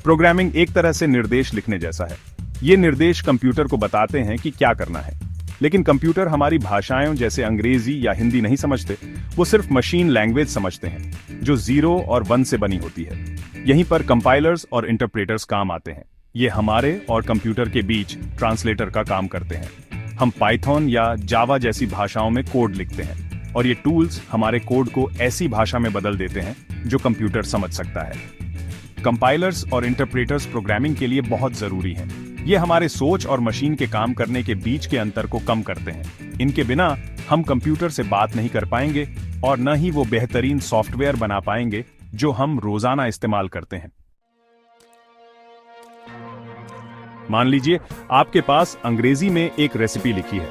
Programming एक तरह से निर्देश लिखने जैसा है। ये निर्देश कंप्यूटर को बताते हैं कि क्या करना है, लेकिन कंप्यूटर हमारी भाषाओं जैसे अंग्रेजी या हिंदी नहीं समझते। वो सिर्फ मशीन लैंग्वेज समझते हैं जो 0 और 1 से बनी होती है। यहीं पर कंपाइलर्स और इंटरप्रेटर्स काम आते हैं। ये हमारे और कंप्यूटर के बीच ट्रांसलेटर का काम करते हैं। हम पाइथन या जावा जैसी भाषाओं में कोड लिखते हैं और ये टूल्स हमारे कोड को ऐसी भाषा में बदल देते हैं जो कंप्यूटर समझ सकता है। कंपाइलर्स और इंटरप्रेटर्स प्रोग्रामिंग के लिए बहुत जरूरी हैं। ये हमारे सोच और मशीन के काम करने के बीच के अंतर को कम करते हैं। इनके बिना हम कंप्यूटर से बात नहीं कर पाएंगे और न ही वो बेहतरीन सॉफ्टवेयर बना पाएंगे जो हम रोजाना इस्तेमाल करते हैं। मान लीजिए आपके पास अंग्रेजी में एक रेसिपी लिखी है।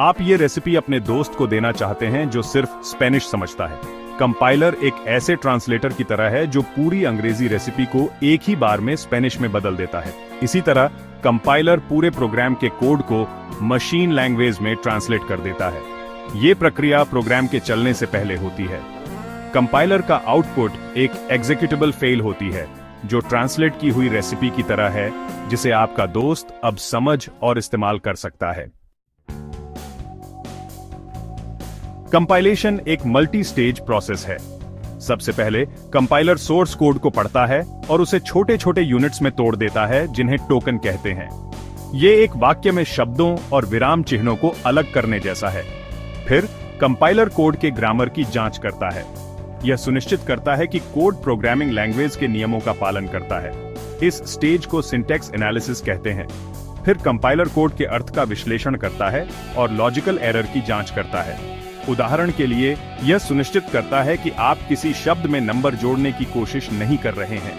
आप ये रेसिपी अपने दोस्त को देना चाहते हैं जो सिर्फ स्पेनिश समझता है। कंपाइलर एक ऐसे ट्रांसलेटर की तरह है जो पूरी अंग्रेजी रेसिपी को एक ही बार में स्पेनिश में बदल देता है। इसी तरह कंपाइलर पूरे प्रोग्राम के कोड को मशीन लैंग्वेज में ट्रांसलेट कर देता है। ये प्रक्रिया प्रोग्राम के चलने से पहले होती है। कंपाइलर का आउटपुट एक एग्जीक्यूटेबल फाइल होती है जो ट्रांसलेट की हुई रेसिपी की तरह है, जिसे आपका दोस्त अब समझ और इस्तेमाल कर सकता है। कंपाइलेशन एक मल्टी स्टेज प्रोसेस है। सबसे पहले कंपाइलर सोर्स कोड को पढ़ता है और उसे छोटे छोटे यूनिट्स में तोड़ देता है जिन्हें टोकन कहते हैं। ये एक वाक्य में शब्दों और विराम चिन्हों को अलग करने जैसा है। फिर कंपाइलर कोड के ग्रामर की जांच करता है। यह सुनिश्चित करता है कि कोड प्रोग्रामिंग लैंग्वेज के नियमों का पालन करता है। इस स्टेज को सिंटैक्स एनालिसिस कहते हैं। फिर कंपाइलर कोड के अर्थ का विश्लेषण करता है और लॉजिकल एरर की जांच करता है। उदाहरण के लिए यह सुनिश्चित करता है कि आप किसी शब्द में नंबर जोड़ने की कोशिश नहीं कर रहे हैं।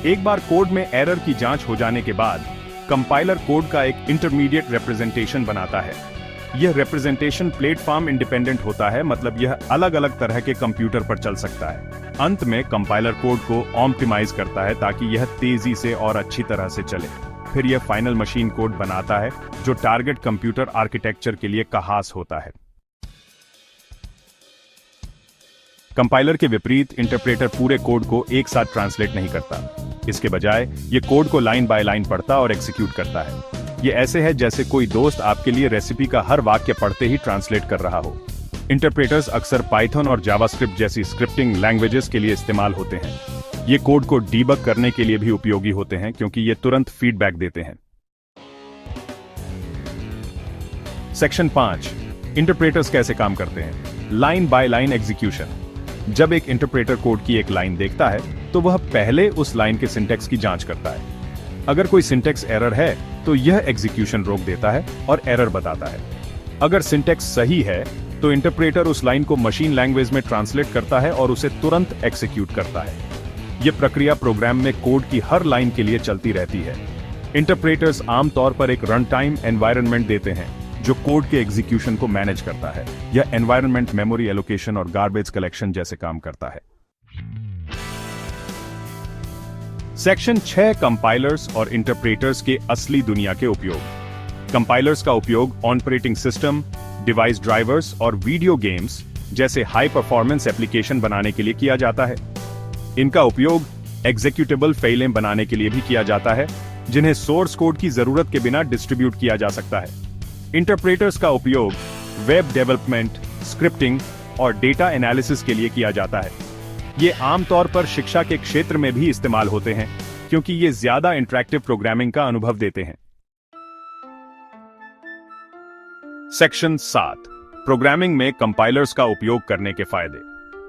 एक बार कोड में एरर की जांच हो जाने के बाद कंपाइलर कोड का एक इंटरमीडिएट रिप्रेजेंटेशन बनाता है। यह रिप्रेजेंटेशन प्लेटफॉर्म इंडिपेंडेंट होता है, मतलब यह अलग अलग तरह के कंप्यूटर पर चल सकता है। अंत में कंपाइलर कोड को ऑप्टिमाइज करता है ताकि यह तेजी से और अच्छी तरह से चले। फिर यह फाइनल मशीन कोड बनाता है जो टारगेट कंप्यूटर आर्किटेक्चर के लिए खास होता है। कंपाइलर के विपरीत इंटरप्रेटर पूरे कोड को एक साथ ट्रांसलेट नहीं करता। इसके बजाय ये कोड को लाइन बाय लाइन पढ़ता और एग्जीक्यूट करता है। ये ऐसे है जैसे कोई दोस्त आपके लिए रेसिपी का हर वाक्य पढ़ते ही ट्रांसलेट कर रहा हो। इंटरप्रेटर्स अक्सर पाइथन और जावास्क्रिप्ट जैसी स्क्रिप्टिंग लैंग्वेजेस के लिए इस्तेमाल होते हैं। ये कोड को डीबग करने के लिए भी उपयोगी होते हैं क्योंकि ये तुरंत फीडबैक देते हैं। सेक्शन 5, इंटरप्रेटर्स कैसे काम करते हैं। Line by line execution. जब एक इंटरप्रेटर कोड की एक लाइन देखता है तो वह पहले उस लाइन के सिंटैक्स की जांच करता है। अगर कोई सिंटैक्स एरर है तो यह एग्जीक्यूशन रोक देता है और एरर बताता है। अगर सिंटैक्स सही है तो इंटरप्रेटर उस लाइन को मशीन लैंग्वेज में ट्रांसलेट करता है और उसे तुरंत एग्जीक्यूट करता है। यह प्रक्रिया प्रोग्राम में कोड की हर लाइन के लिए चलती रहती है। इंटरप्रेटर्स आमतौर पर एक रन टाइम एनवायरनमेंट देते हैं जो कोड के एग्जीक्यूशन को मैनेज करता है। यह एनवायरनमेंट मेमोरी एलोकेशन और गार्बेज कलेक्शन जैसे काम करता है। सेक्शन 6, कंपाइलर्स और इंटरप्रेटर्स के असली दुनिया के उपयोग। कंपाइलर्स का उपयोग ऑपरेटिंग सिस्टम, डिवाइस ड्राइवर्स और वीडियो गेम्स जैसे हाई परफॉर्मेंस एप्लीकेशन बनाने के लिए किया जाता है। इनका उपयोग एग्जीक्यूटेबल फाइलें बनाने के लिए भी किया जाता है जिन्हें सोर्स कोड की जरूरत के बिना डिस्ट्रीब्यूट किया जा सकता है। इंटरप्रेटर्स का उपयोग वेब डेवलपमेंट, स्क्रिप्टिंग और डेटा एनालिसिस के लिए किया जाता है। ये आमतौर पर शिक्षा के क्षेत्र में भी इस्तेमाल होते हैं क्योंकि ये ज्यादा इंटरैक्टिव प्रोग्रामिंग का अनुभव देते हैं। सेक्शन 7, प्रोग्रामिंग में कंपाइलर्स का उपयोग करने के फायदे।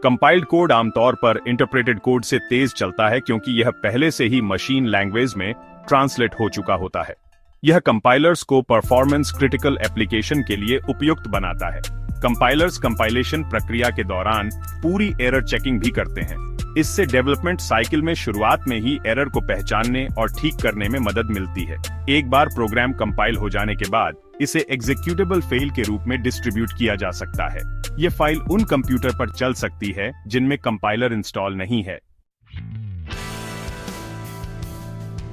कंपाइल्ड कोड आमतौर पर इंटरप्रेटेड कोड से तेज चलता है क्योंकि यह पहले से ही मशीन लैंग्वेज में ट्रांसलेट हो चुका होता है। यह कंपाइलर्स को परफॉर्मेंस क्रिटिकल एप्लीकेशन के लिए उपयुक्त बनाता है। कंपाइलर्स कंपाइलेशन प्रक्रिया के दौरान पूरी एरर चेकिंग भी करते हैं। इससे डेवलपमेंट साइकिल में शुरुआत में ही एरर को पहचानने और ठीक करने में मदद मिलती है। एक बार प्रोग्राम कंपाइल हो जाने के बाद इसे एग्जीक्यूटेबल फाइल के रूप में डिस्ट्रीब्यूट किया जा सकता है। यह फाइल उन कंप्यूटर पर चल सकती है जिनमें कंपाइलर इंस्टॉल नहीं है।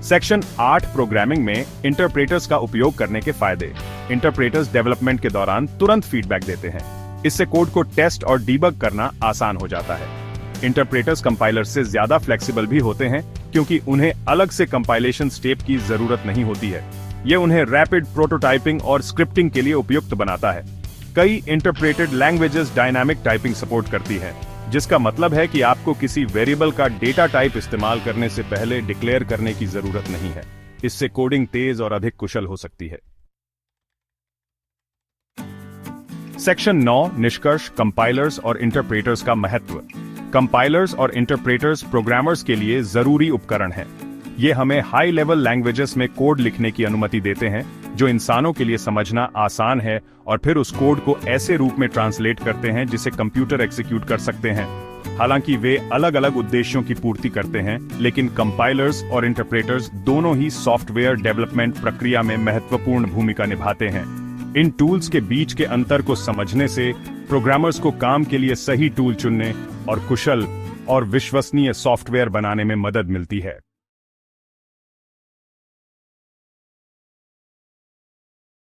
सेक्शन 8, प्रोग्रामिंग में इंटरप्रेटर्स का उपयोग करने के फायदे। इंटरप्रेटर्स डेवलपमेंट के दौरान तुरंत फीडबैक देते हैं। इससे कोड को टेस्ट और डीबग करना आसान हो जाता है। इंटरप्रेटर्स कंपाइलर से ज्यादा फ्लेक्सिबल भी होते हैं क्योंकि उन्हें अलग से कंपाइलेशन स्टेप की जरूरत नहीं होती है। यह उन्हें रैपिड प्रोटोटाइपिंग और स्क्रिप्टिंग के लिए उपयुक्त बनाता है। कई interpreted languages dynamic typing support करती हैं, जिसका मतलब है कि आपको किसी वेरिएबल का डेटा टाइप इस्तेमाल करने से पहले डिक्लेयर करने की जरूरत नहीं है। इससे कोडिंग तेज और अधिक कुशल हो सकती है। सेक्शन 9 निष्कर्ष, कंपाइलर्स और इंटरप्रेटर्स का महत्व। कंपाइलर्स और इंटरप्रेटर्स प्रोग्रामर्स के लिए जरूरी उपकरण हैं। ये हमें हाई लेवल लैंग्वेजेस में कोड लिखने की अनुमति देते हैं जो इंसानों के लिए समझना आसान है, और फिर उस कोड को ऐसे रूप में ट्रांसलेट करते हैं जिसे कंप्यूटर एग्जीक्यूट कर सकते हैं। हालांकि वे अलग अलग उद्देश्यों की पूर्ति करते हैं, लेकिन कंपाइलर्स और इंटरप्रेटर्स दोनों ही सॉफ्टवेयर डेवलपमेंट प्रक्रिया में महत्वपूर्ण भूमिका निभाते हैं। इन टूल्स के बीच के अंतर को समझने से प्रोग्रामर्स को काम के लिए सही टूल चुनने और कुशल और विश्वसनीय सॉफ्टवेयर बनाने में मदद मिलती है।